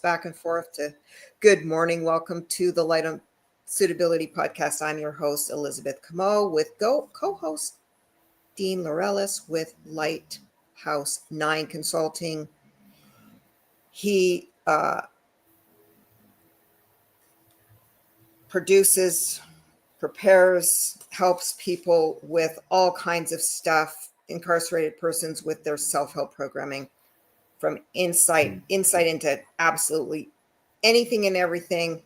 back and forth to good morning. Welcome to the Light on Suitability podcast. I'm your host, Elizabeth Comeau, with co-host Dean Laurellis with Lighthouse 9 Consulting. He produces, prepares, helps people with all kinds of stuff, incarcerated persons with their self-help programming, from insight into absolutely anything and everything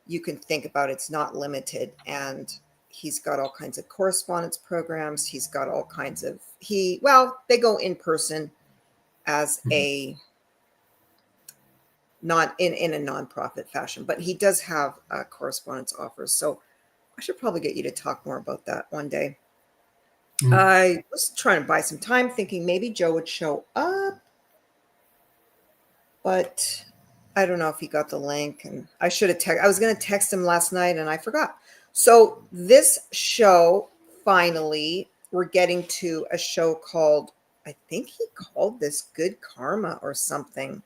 you can think about. It's not limited. And he's got all kinds of correspondence programs. He's got all kinds of, they go in person as a not in a nonprofit fashion, but he does have correspondence offers. So I should probably get you to talk more about that one day. I was trying to buy some time, thinking maybe Joe would show up, but I don't know if he got the link, and I should have I was going to text him last night and I forgot. So this show, finally, we're getting to a show called, I think he called this Good Karma or something.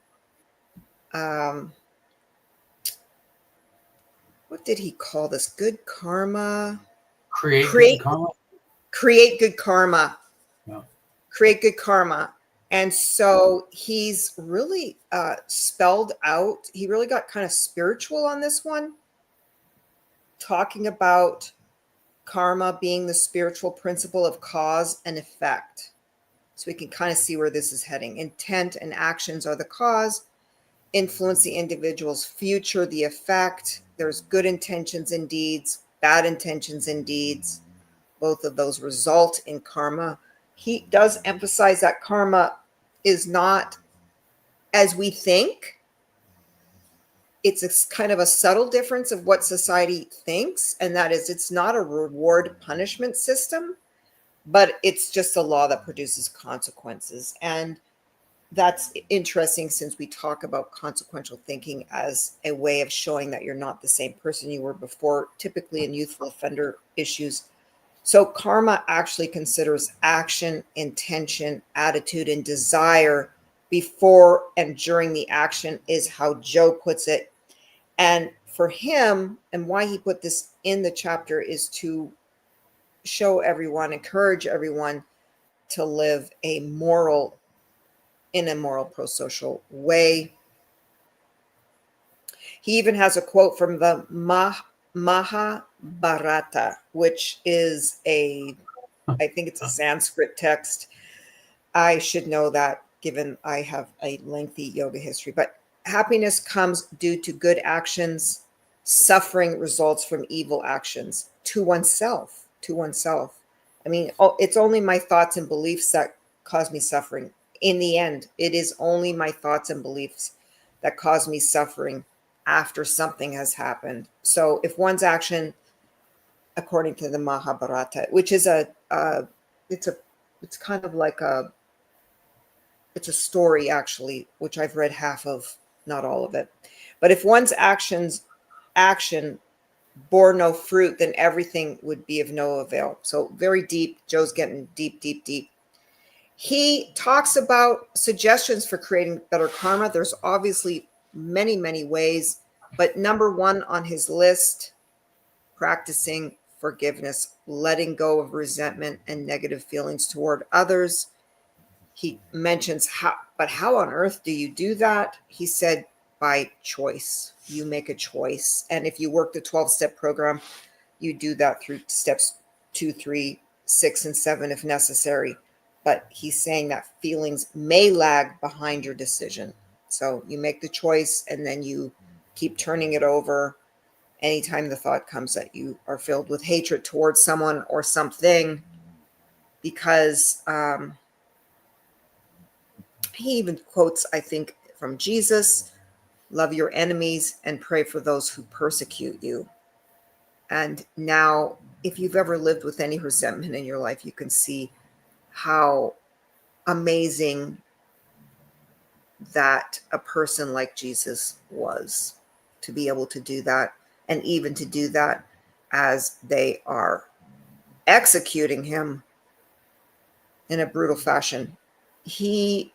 What did he call this? Good Karma? Create good karma. Create good karma. Yeah. Create good karma. And so he's really spelled out, he really got kind of spiritual on this one, talking about karma being the spiritual principle of cause and effect. So we can kind of see where this is heading. Intent and actions are the cause, influence the individual's future, the effect. There's good intentions and deeds, bad intentions and deeds. Both of those result in karma. He does emphasize that karma is not as we think. It's a kind of a subtle difference of what society thinks, and that is it's not a reward punishment system, but it's just a law that produces consequences. And that's interesting, since we talk about consequential thinking as a way of showing that you're not the same person you were before, typically in youthful offender issues. So karma actually considers action, intention, attitude, and desire before and during the action, is how Joe puts it. And for him, and why he put this in the chapter, is to show everyone, encourage everyone to live in a moral pro-social way. He even has a quote from the Mahabharata, which is I think it's a Sanskrit text. I should know that, given I have a lengthy yoga history. But happiness comes due to good actions. Suffering results from evil actions. To oneself. I mean, it's only my thoughts and beliefs that cause me suffering. In the end, it is only my thoughts and beliefs that cause me suffering after something has happened. So if one's action, according to the Mahabharata, which is it's kind of like it's a story, actually, which I've read half of, not all of it. But if one's action bore no fruit, then everything would be of no avail. So very deep. Joe's getting deep. He talks about suggestions for creating better karma. There's obviously many, many ways, but number one on his list, practicing forgiveness, letting go of resentment and negative feelings toward others. He mentions how on earth do you do that? He said, by choice. You make a choice. And if you work the 12-step program, you do that through steps 2, 3, 6, and 7 if necessary. But he's saying that feelings may lag behind your decision. So you make the choice, and then you keep turning it over anytime the thought comes that you are filled with hatred towards someone or something, because he even quotes, I think, from Jesus, love your enemies and pray for those who persecute you. And now, if you've ever lived with any resentment in your life, you can see how amazing that a person like Jesus was, to be able to do that, and even to do that as they are executing him in a brutal fashion. He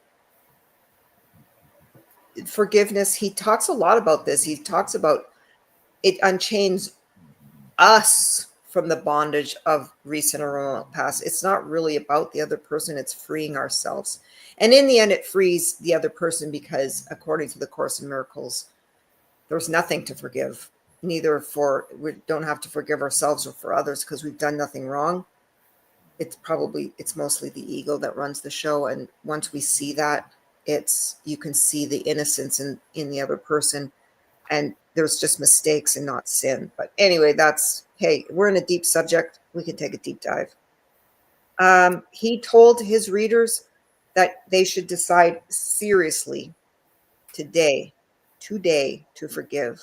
forgiveness, he talks a lot about this. He talks about it unchains us from the bondage of recent or remote past. It's not really about the other person, it's freeing ourselves. And in the end, it frees the other person because, according to the Course in Miracles, there's nothing to forgive. We don't have to forgive ourselves or for others because we've done nothing wrong. It's mostly the ego that runs the show. And once we see that, you can see the innocence in the other person. And there's just mistakes and not sin. But anyway, hey, we're in a deep subject. We can take a deep dive. He told his readers that they should decide seriously today to forgive,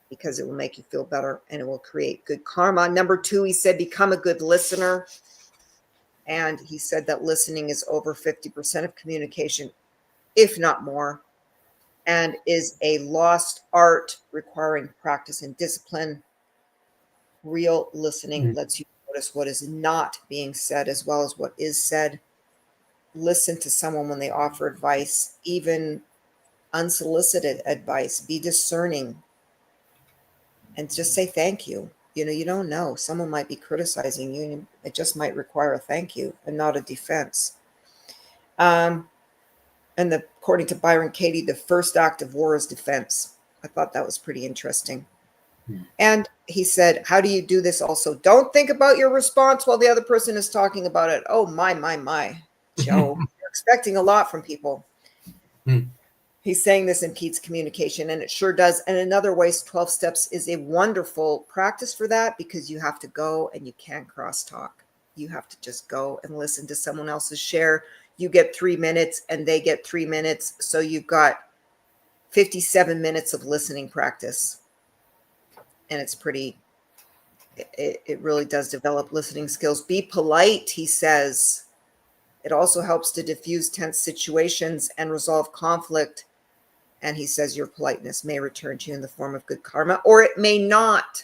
because it will make you feel better and it will create good karma. Number 2, he said, become a good listener. And he said that listening is over 50% of communication, if not more, and is a lost art requiring practice and discipline. Real listening lets you notice what is not being said as well as what is said. Listen to someone when they offer advice, even unsolicited advice. Be discerning and just say thank you. You don't know. Someone might be criticizing you, and it just might require a thank you and not a defense. According to Byron Katie, the first act of war is defense. I thought that was pretty interesting. And he said, how do you do this also? Don't think about your response while the other person is talking about it. Oh, my, Joe. You're expecting a lot from people. He's saying this impedes communication, and it sure does. And in other ways, 12 steps is a wonderful practice for that, because you have to go and you can't crosstalk. You have to just go and listen to someone else's share. You get 3 minutes and they get 3 minutes. So you've got 57 minutes of listening practice. And it's it really does develop listening skills. Be polite, he says. It also helps to diffuse tense situations and resolve conflict. And he says your politeness may return to you in the form of good karma, or it may not.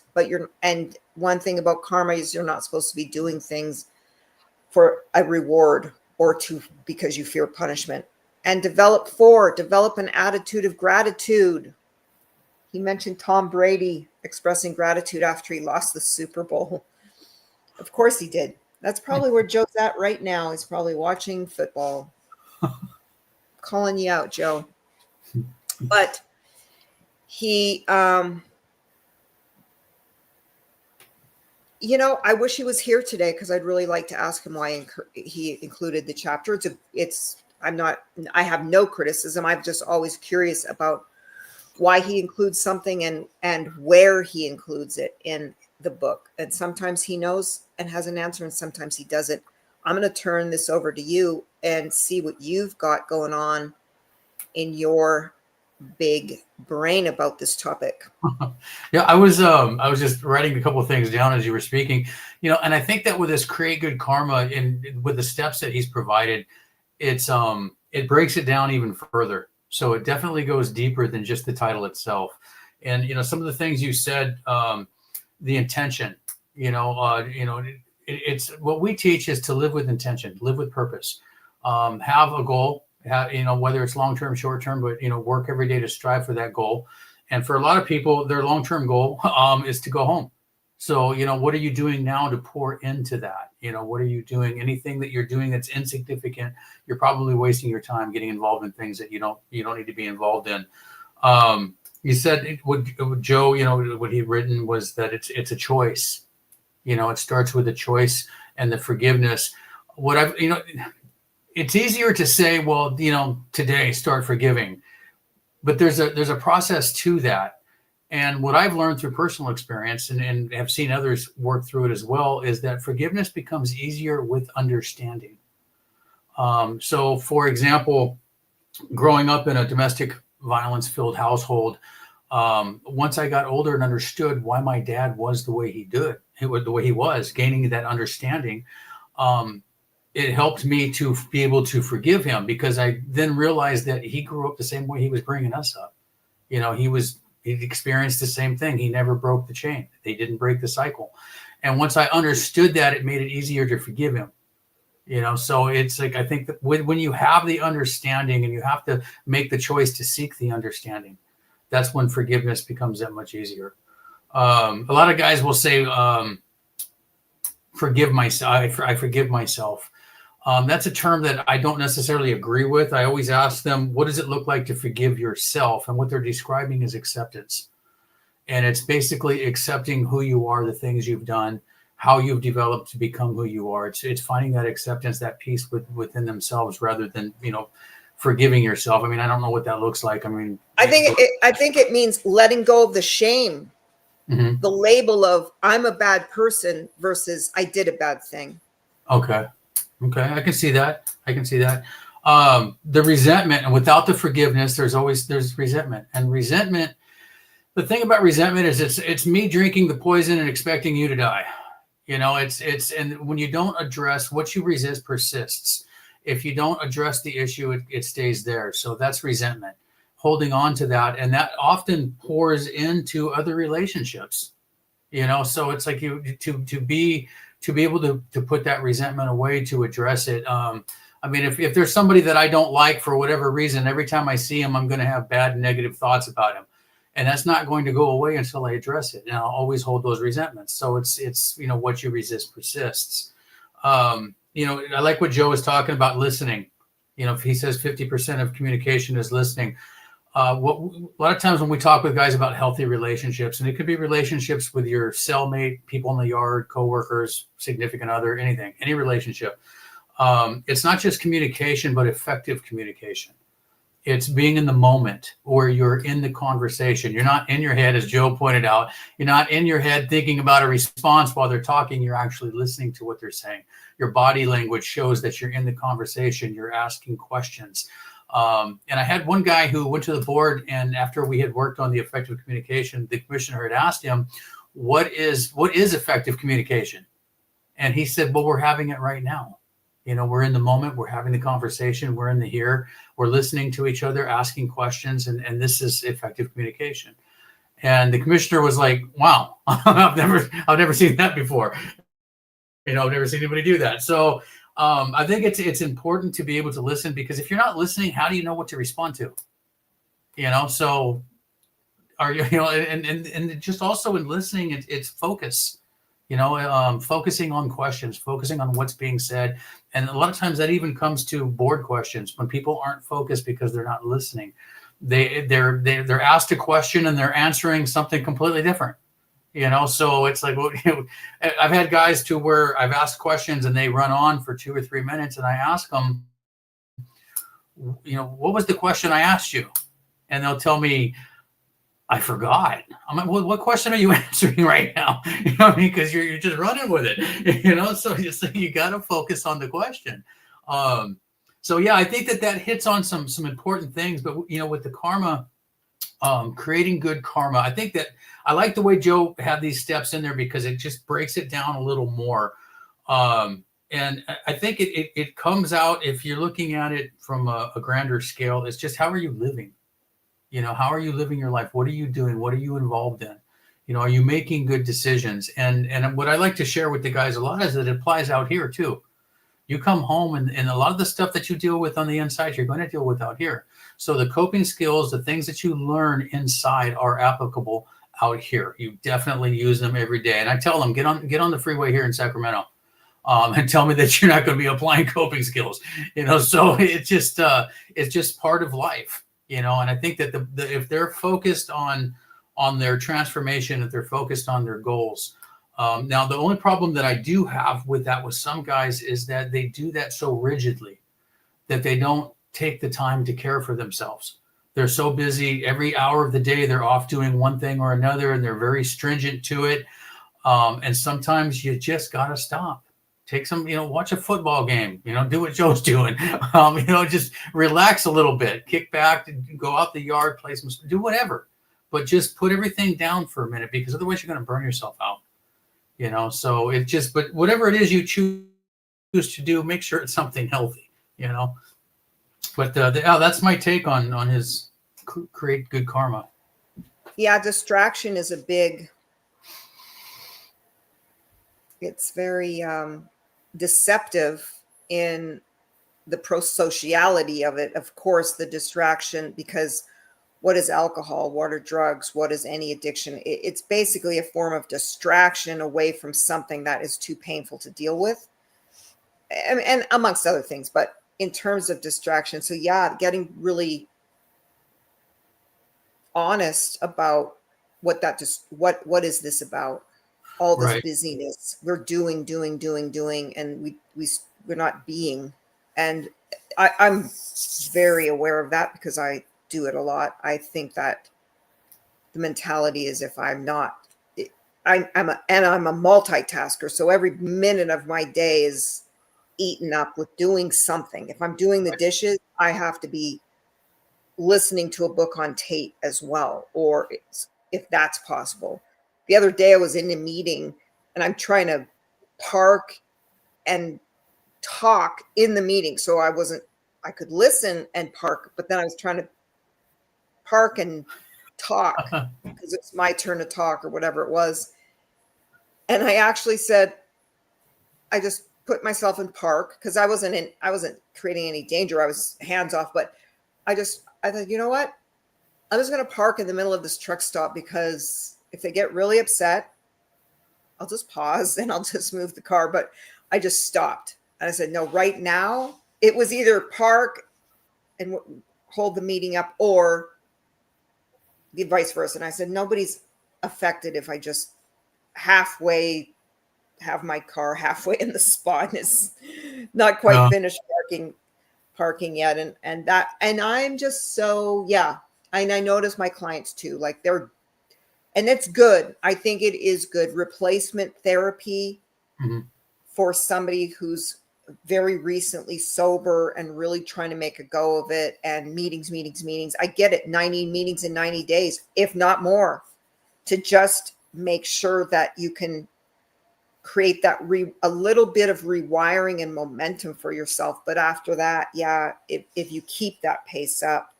And one thing about karma is you're not supposed to be doing things for a reward or because you fear punishment. And develop an attitude of gratitude. He mentioned Tom Brady expressing gratitude after he lost the Super Bowl. Of course he did. That's probably where Joe's at right now. He's probably watching football. Calling you out, Joe. But he, I wish he was here today, because I'd really like to ask him why he included the chapter. I have no criticism. I'm just always curious about why he includes something and where he includes it in the book. And sometimes he knows and has an answer, and sometimes he doesn't. I'm going to turn this over to you and see what you've got going on in your big brain about this topic. Yeah, I was just writing a couple of things down as you were speaking, and I think that with this create good karma and with the steps that he's provided, it breaks it down even further. So it definitely goes deeper than just the title itself. And, some of the things you said, the intention, it's what we teach is to live with intention, live with purpose, have a goal, whether it's long-term, short-term, but, work every day to strive for that goal. And for a lot of people, their long-term goal is to go home. So, what are you doing now to pour into that? What are you doing? Anything that you're doing that's insignificant, you're probably wasting your time getting involved in things that you don't need to be involved in. You said what Joe, what he'd written was that it's a choice. It starts with a choice and the forgiveness. It's easier to say, well, today start forgiving, but there's a process to that. And what I've learned through personal experience and have seen others work through it as well is that forgiveness becomes easier with understanding. So, for example, growing up in a domestic violence-filled household, once I got older and understood why my dad was the way the way he was, gaining that understanding, it helped me to be able to forgive him, because I then realized that he grew up the same way he was bringing us up. He experienced the same thing. He never broke the chain. They didn't break the cycle. And once I understood that, it made it easier to forgive him. So it's like, I think that when you have the understanding and you have to make the choice to seek the understanding, that's when forgiveness becomes that much easier. A lot of guys will say, forgive myself. I forgive myself. That's a term that I don't necessarily agree with. I always ask them, what does it look like to forgive yourself? And what they're describing is acceptance. And it's basically accepting who you are, the things you've done, how you've developed to become who you are. It's finding that acceptance, that peace within themselves, rather than, forgiving yourself. I mean, I don't know what that looks like. I mean, I think it means letting go of the shame, mhm. the label of I'm a bad person versus I did a bad thing. Okay. I can see that. The resentment, and without the forgiveness, there's resentment. And resentment, the thing about resentment is it's me drinking the poison and expecting you to die. And when you don't address what you resist persists. If you don't address the issue, it stays there. So that's resentment, holding on to that. And that often pours into other relationships, so it's like to be able to put that resentment away, to address it. I mean, if there's somebody that I don't like for whatever reason, every time I see him, I'm going to have bad negative thoughts about him. And that's not going to go away until I address it. And I'll always hold those resentments. So it's what you resist persists. I like what Joe was talking about, listening. If he says 50% of communication is listening, a lot of times when we talk with guys about healthy relationships, and it could be relationships with your cellmate, people in the yard, coworkers, significant other, anything, any relationship. It's not just communication, but effective communication. It's being in the moment where you're in the conversation. You're not in your head, as Joe pointed out. You're not in your head thinking about a response while they're talking. You're actually listening to what they're saying. Your body language shows that you're in the conversation. You're asking questions. And I had one guy who went to the board, and after we had worked on the effective communication, the commissioner had asked him, what is effective communication? And he said, well, we're having it right now. We're in the moment, we're having the conversation, we're in the here, we're listening to each other, asking questions, and this is effective communication. And the commissioner was like, wow, I've never seen that before. I've never seen anybody do that. So I think it's important to be able to listen, because if you're not listening, how do you know what to respond to? So are you, and just also in listening, it's focus. Focusing on questions, focusing on what's being said. And a lot of times that even comes to board questions when people aren't focused because they're not listening. They're asked a question and they're answering something completely different. So it's like, I've had guys to where I've asked questions and they run on for 2 or 3 minutes, and I ask them, what was the question I asked you? And they'll tell me, I forgot. I'm like, well, what question are you answering right now? Because you're just running with it, so you got to focus on the question. So yeah, I think that hits on some important things, but with the karma, creating good karma, I think that I like the way Joe had these steps in there, because it just breaks it down a little more. And I think it comes out, if you're looking at it from a grander scale, it's just, how are you living? How are you living your life? What are you doing? What are you involved in? Are you making good decisions? And what I like to share with the guys a lot is that it applies out here too. You come home and a lot of the stuff that you deal with on the inside, you're going to deal with out here. So the coping skills, the things that you learn inside are applicable out here. You definitely use them every day. And I tell them, get on the freeway here in Sacramento, and tell me that you're not going to be applying coping skills. So it's just part of life. And I think that if they're focused on their transformation, if they're focused on their goals. Now, the only problem that I do have with that with some guys is that they do that so rigidly that they don't take the time to care for themselves. They're so busy every hour of the day, they're off doing one thing or another, and they're very stringent to it. And sometimes you just got to stop. Take some, watch a football game, do what Joe's doing, just relax a little bit, kick back, go out the yard, play some, do whatever, but just put everything down for a minute, because otherwise you're going to burn yourself out, so but whatever it is you choose to do, make sure it's something healthy, but that's my take on his create good karma. Yeah. Distraction is it's very deceptive. in the prosociality of it. Of course, the distraction, because what is alcohol? What are drugs? What is any addiction? It's basically a form of distraction away from something that is too painful to deal with, and amongst other things. But in terms of distraction, so yeah, getting really honest about what is this about? All this Right. busyness, we're doing, and we're not being. And I'm very aware of that because I do it a lot. I think that the mentality is, if I'm not, I'm a multitasker, so every minute of my day is eaten up with doing something. If I'm doing the dishes, I have to be listening to a book on tape as well, or if that's possible. The other day I was in a meeting and I'm trying to park and talk in the meeting. So I could listen and park, but then I was trying to park and talk because it's my turn to talk or whatever it was. And I actually said, I just put myself in park because I wasn't creating any danger. I was hands off, but I thought, you know what? I'm just going to park in the middle of this truck stop, because if they get really upset, I'll just pause and I'll just move the car. But I just stopped and I said, no, right now it was either park and hold the meeting up, or the vice versa. And I said, nobody's affected if I just halfway have my car halfway in the spot and it's not quite Yeah. finished parking yet. And I'm just so, yeah. And I notice my clients too, like and it's good. I think it is good. Replacement therapy Mhm. for somebody who's very recently sober and really trying to make a go of it, and meetings. I get it. 90 meetings in 90 days, if not more, to just make sure that you can create that a little bit of rewiring and momentum for yourself. But after that, yeah, if you keep that pace up,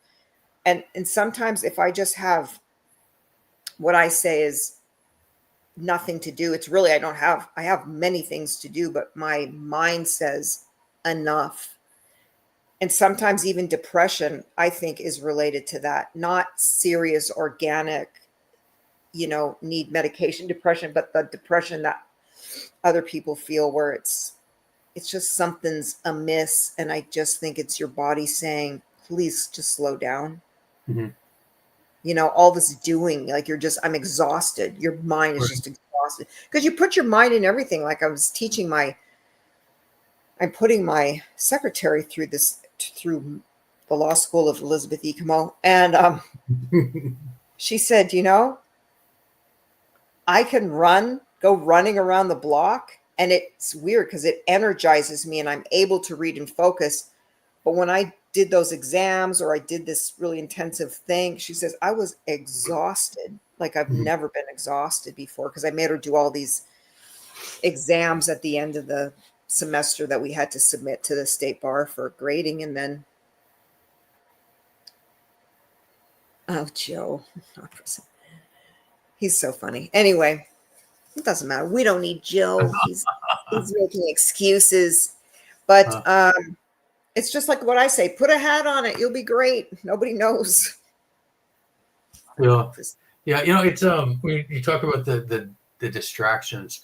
and sometimes if I just have, what I say is, nothing to do, it's really, I have many things to do, but my mind says enough. And sometimes even depression, I think, is related to that. Not serious organic, need medication depression, but the depression that other people feel, where it's just something's amiss. And I just think it's your body saying, please just slow down. Mhm. All this doing, like, I'm exhausted. Your mind is Right. just exhausted because you put your mind in everything. Like, I'm putting my secretary through the law school of Elizabeth Comeau. And she said, I can go running around the block. And it's weird because it energizes me and I'm able to read and focus. But when I did those exams, or I did this really intensive thing, she says, I was exhausted. Like, I've Mhm. never been exhausted before, because I made her do all these exams at the end of the semester that we had to submit to the state bar for grading. And then, oh, Joe, he's so funny. Anyway, it doesn't matter. We don't need Joe. He's making excuses. But it's just like what I say, put a hat on it. You'll be great. Nobody knows. Yeah. Yeah. It's when you talk about the distractions.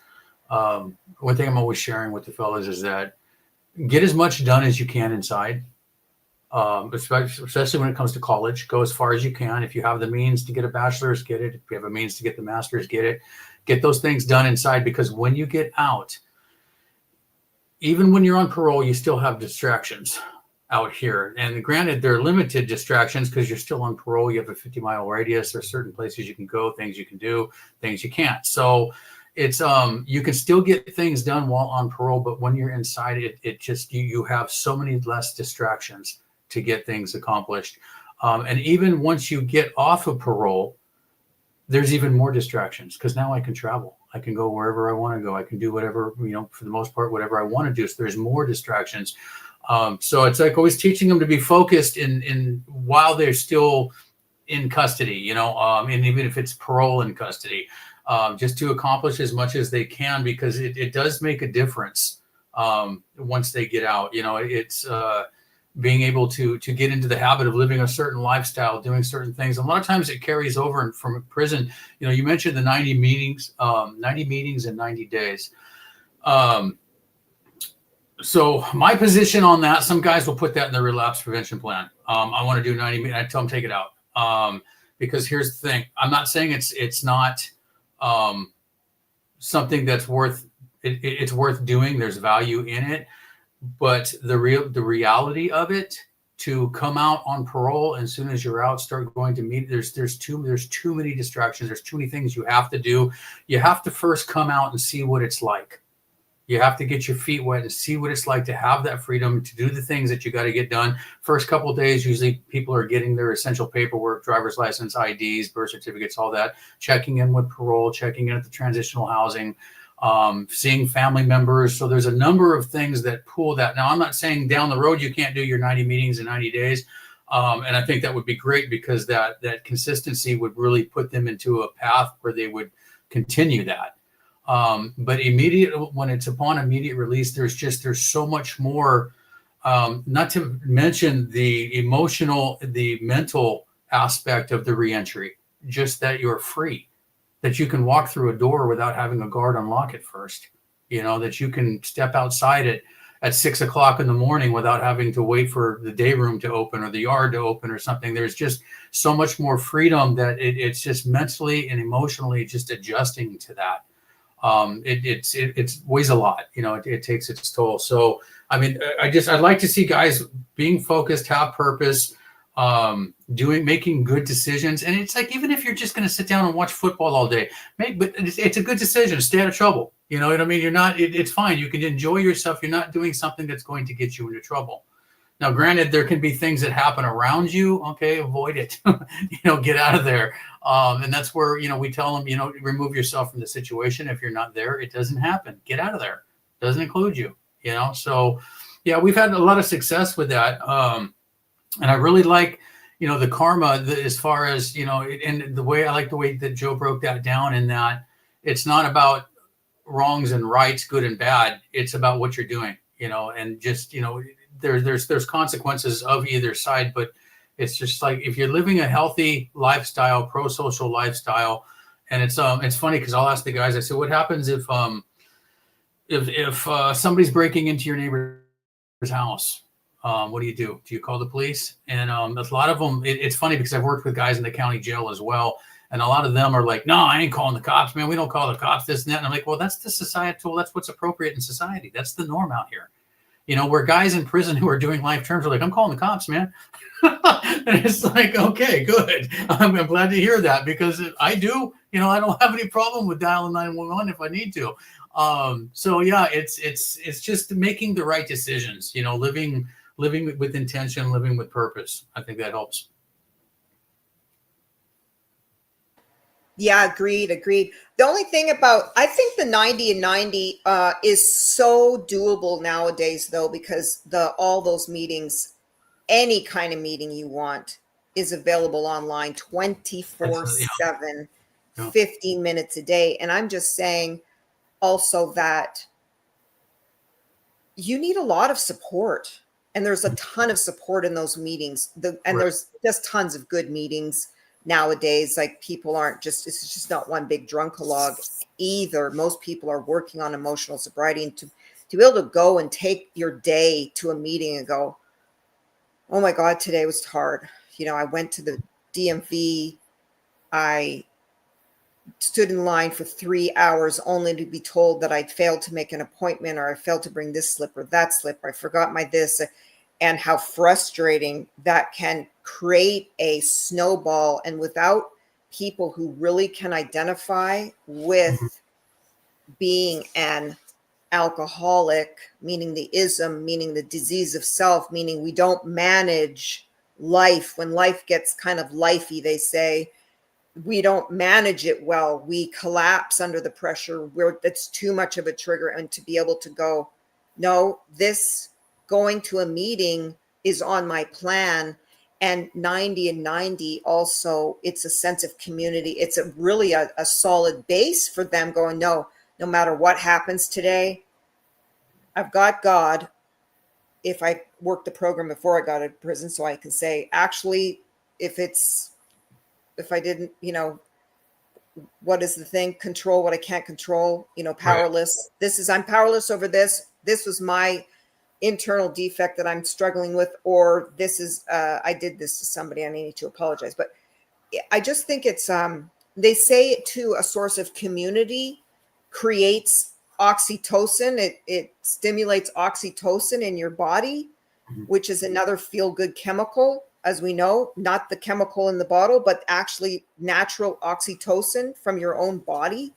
One thing I'm always sharing with the fellas is that get as much done as you can inside. Especially when it comes to college, go as far as you can. If you have the means to get a bachelor's, get it. If you have a means to get the master's, get it. Get those things done inside, because when you get out, even when you're on parole, you still have distractions out here. And granted, they're limited distractions because you're still on parole. You have a 50-mile radius. There's certain places you can go, things you can do, things you can't. So it's you can still get things done while on parole, but when you're inside it just you have so many less distractions to get things accomplished. And even once you get off of parole, there's even more distractions, because now I can travel. I can go wherever I want to go. I can do whatever, for the most part, whatever I want to do. So there's more distractions. So it's like always teaching them to be focused in while they're still in custody, and even if it's parole in custody, just to accomplish as much as they can, because it does make a difference once they get out. It's being able to get into the habit of living a certain lifestyle, doing certain things. A lot of times it carries over from prison. You mentioned the 90 meetings in 90 days. So my position on that, some guys will put that in their relapse prevention plan. I want to do 90 meetings. I tell them take it out. Because here's the thing. I'm not saying it's not something that's it's worth doing. There's value in it. But the reality of it, to come out on parole and as soon as you're out, start going to meet, there's too many distractions. There's too many things you have to do. You have to first come out and see what it's like. You have to get your feet wet and see what it's like to have that freedom to do the things that you got to get done. First couple of days, usually people are getting their essential paperwork, driver's license, IDs, birth certificates, all that, checking in with parole, checking in at the transitional housing, seeing family members. So there's a number of things that pull that. Now, I'm not saying down the road you can't do your 90 meetings in 90 days. And I think that would be great because that consistency would really put them into a path where they would continue that. But when it's upon immediate release, there's so much more, not to mention the emotional, the mental aspect of the reentry, just that you're free, that you can walk through a door without having a guard unlock it first, that you can step outside at 6 o'clock in the morning without having to wait for the day room to open or the yard to open or something. There's just so much more freedom that it's just mentally and emotionally just adjusting to that. It weighs a lot, it takes its toll. So, I mean, I'd like to see guys being focused, have purpose, making good decisions. And it's like, even if you're just going to sit down and watch football all day, but it's a good decision. Stay out of trouble. You know what I mean? You're not, it's fine. You can enjoy yourself. You're not doing something that's going to get you into trouble. Now, granted, there can be things that happen around you. Okay, avoid it. Get out of there. And that's where, we tell them, remove yourself from the situation. If you're not there, it doesn't happen. Get out of there. Doesn't include you. So yeah, we've had a lot of success with that. And I really like, the karma, as far as, and the way I like the way that Joe broke that down, in that it's not about wrongs and rights, good and bad. It's about what you're doing, and just, there's consequences of either side, but it's just like, if you're living a healthy lifestyle, pro-social lifestyle, and it's funny because I'll ask the guys, I say, what happens if somebody's breaking into your neighbor's house? What do? Do you call the police? And a lot of them, it's funny because I've worked with guys in the county jail as well. And a lot of them are like, no, I ain't calling the cops, man. We don't call the cops, this and that. And I'm like, well, that's the societal, that's what's appropriate in society. That's the norm out here. Where guys in prison who are doing life terms are like, I'm calling the cops, man. And it's like, okay, good. I'm glad to hear that, because I do, I don't have any problem with dialing 911 if I need to. So yeah, it's just making the right decisions, living with intention, living with purpose. I think that helps. Yeah, agreed. The only thing I think the 90 and 90 is so doable nowadays, though, because all those meetings, any kind of meeting you want, is available online 24/7, 15 minutes a day. And I'm just saying also that you need a lot of support, and there's a ton of support in those meetings. There's just tons of good meetings nowadays. Like, people it's just not one big drunkalog either. Most people are working on emotional sobriety, and to be able to go and take your day to a meeting and go, oh my God, today was hard. I went to the DMV. I stood in line for 3 hours only to be told that I'd failed to make an appointment, or I failed to bring this slip or that slip, or I forgot my this, and how frustrating that can create a snowball. And without people who really can identify with being an alcoholic, meaning the ism, meaning the disease of self, meaning we don't manage life. When life gets kind of lifey, they say, we don't manage it well. We collapse under the pressure where it's too much of a trigger. And to be able to go, no, this going to a meeting is on my plan. And 90 and 90 also, it's a sense of community. It's really a solid base for them going, no matter what happens today, I've got God if I worked the program before I got out of prison, so I can say, actually, if I didn't, what is the thing? Control what I can't control, Right. powerless. I'm powerless over this. This was my internal defect that I'm struggling with, or this is, I did this to somebody. I need to apologize. But I just think it's, they say it too, a source of community creates oxytocin. It stimulates oxytocin in your body, Mhm. which is another feel-good chemical, as we know, not the chemical in the bottle, but actually natural oxytocin from your own body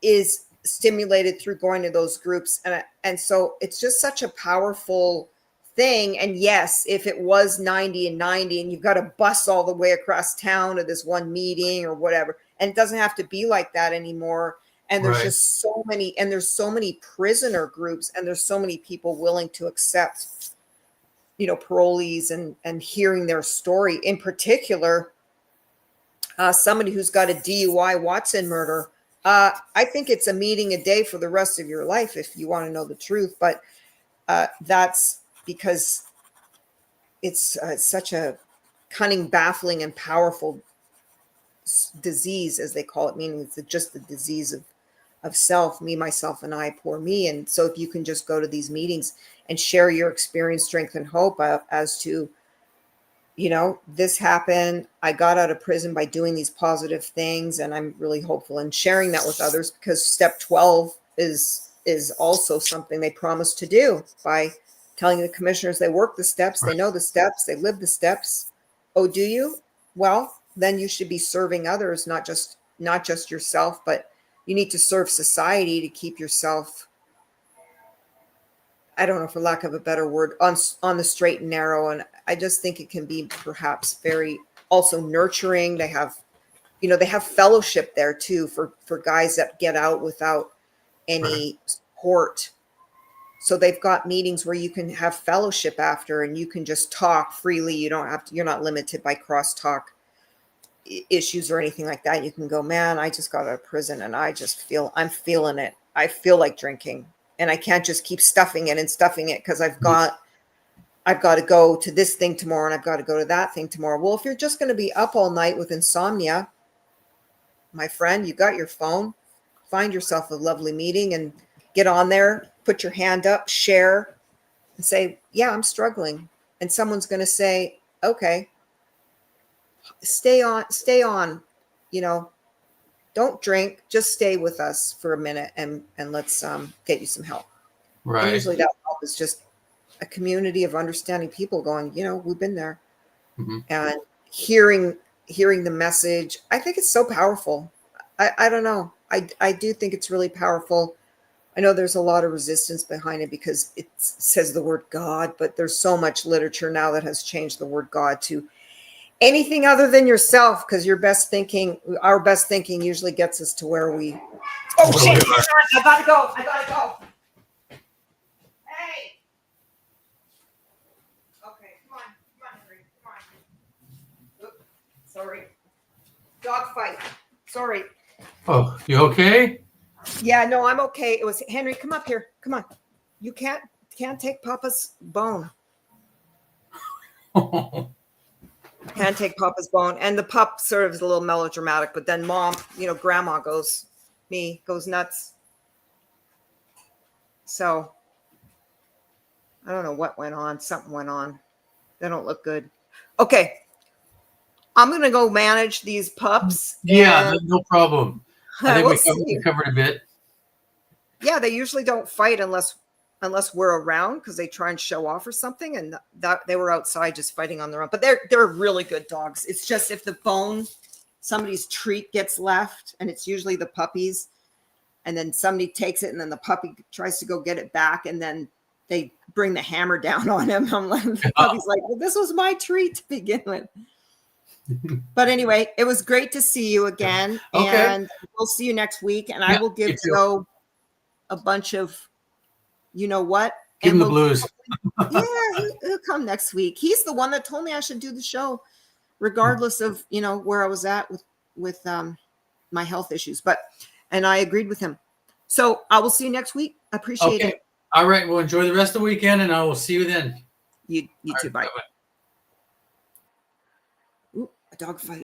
is stimulated through going to those groups. And so it's just such a powerful thing. And yes, if it was 90 and 90 and you've got to bus all the way across town to this one meeting or whatever, and it doesn't have to be like that anymore. And there's Right. just there's so many prisoner groups, and there's so many people willing to accept, parolees and hearing their story. In particular, somebody who's got a DUI Watson murder. I think it's a meeting a day for the rest of your life if you want to know the truth. But that's because it's such a cunning, baffling, and powerful disease, as they call it, meaning it's just the disease of self, me, myself, and I, poor me. And so if you can just go to these meetings and share your experience, strength, and hope as to, this happened. I got out of prison by doing these positive things, and I'm really hopeful in sharing that with others, because step 12 is also something they promise to do by telling the commissioners they work the steps, they Right. know the steps, they live the steps. Oh, do you? Well, then you should be serving others, not just yourself, but you need to serve society to keep yourself, I don't know, for lack of a better word, on the straight and narrow. And I just think it can be perhaps very also nurturing. They have fellowship there too for guys that get out without Right. any support. So they've got meetings where you can have fellowship after, and you can just talk freely. You're not limited by crosstalk issues or anything like that. You can go, man, I just got out of prison and I'm feeling it. I feel like drinking, and I can't just keep stuffing it because I've got to go to this thing tomorrow and I've got to go to that thing tomorrow. Well, if you're just going to be up all night with insomnia, my friend, you got your phone, find yourself a lovely meeting and get on there, put your hand up, share, and say, yeah, I'm struggling. And someone's going to say, okay, stay on, you know, don't drink, just stay with us for a minute and let's get you some help. And Right. usually that help is just a community of understanding people going, we've been there, Mhm. and hearing the message. I think it's so powerful. I don't know. I do think it's really powerful. I know there's a lot of resistance behind it because it says the word God, but there's so much literature now that has changed the word God to anything other than yourself, because our best thinking usually gets us to where we. Oh Where we shit! are. I gotta go. Hey. Okay, come on, Henry, come on. Oop, sorry. Dog fight. Sorry. Oh, you okay? Yeah, no, I'm okay. It was Henry. Come up here. Come on. You can't take Papa's bone. Can't take Papa's bone. And the pup sort of is a little melodramatic, but then mom, grandma goes nuts. So I don't know what went on. Something went on. They don't look good. Okay. I'm gonna go manage these pups, Yeah, and no problem. I think we'll we see. covered a bit. Yeah, they usually don't fight unless we're around, because they try and show off or something. And that they were outside just fighting on their own. But they're really good dogs. It's just if somebody's treat gets left, and it's usually the puppies, and then somebody takes it, and then the puppy tries to go get it back, and then they bring the hammer down on him. I'm like, the puppy's like, well, this was my treat to begin with. But anyway, it was great to see you again, Okay. and we'll see you next week. And I Yeah, will give you too. Joe a bunch of, you know what, Give him and the blues. yeah, he'll come next week. He's the one that told me I should do the show, regardless of where I was at with my health issues. And I agreed with him. So I will see you next week. Appreciate Okay. it. All right. Well, enjoy the rest of the weekend, and I will see you then. You All too. right, Bye. bye-bye. Ooh, a dog fight.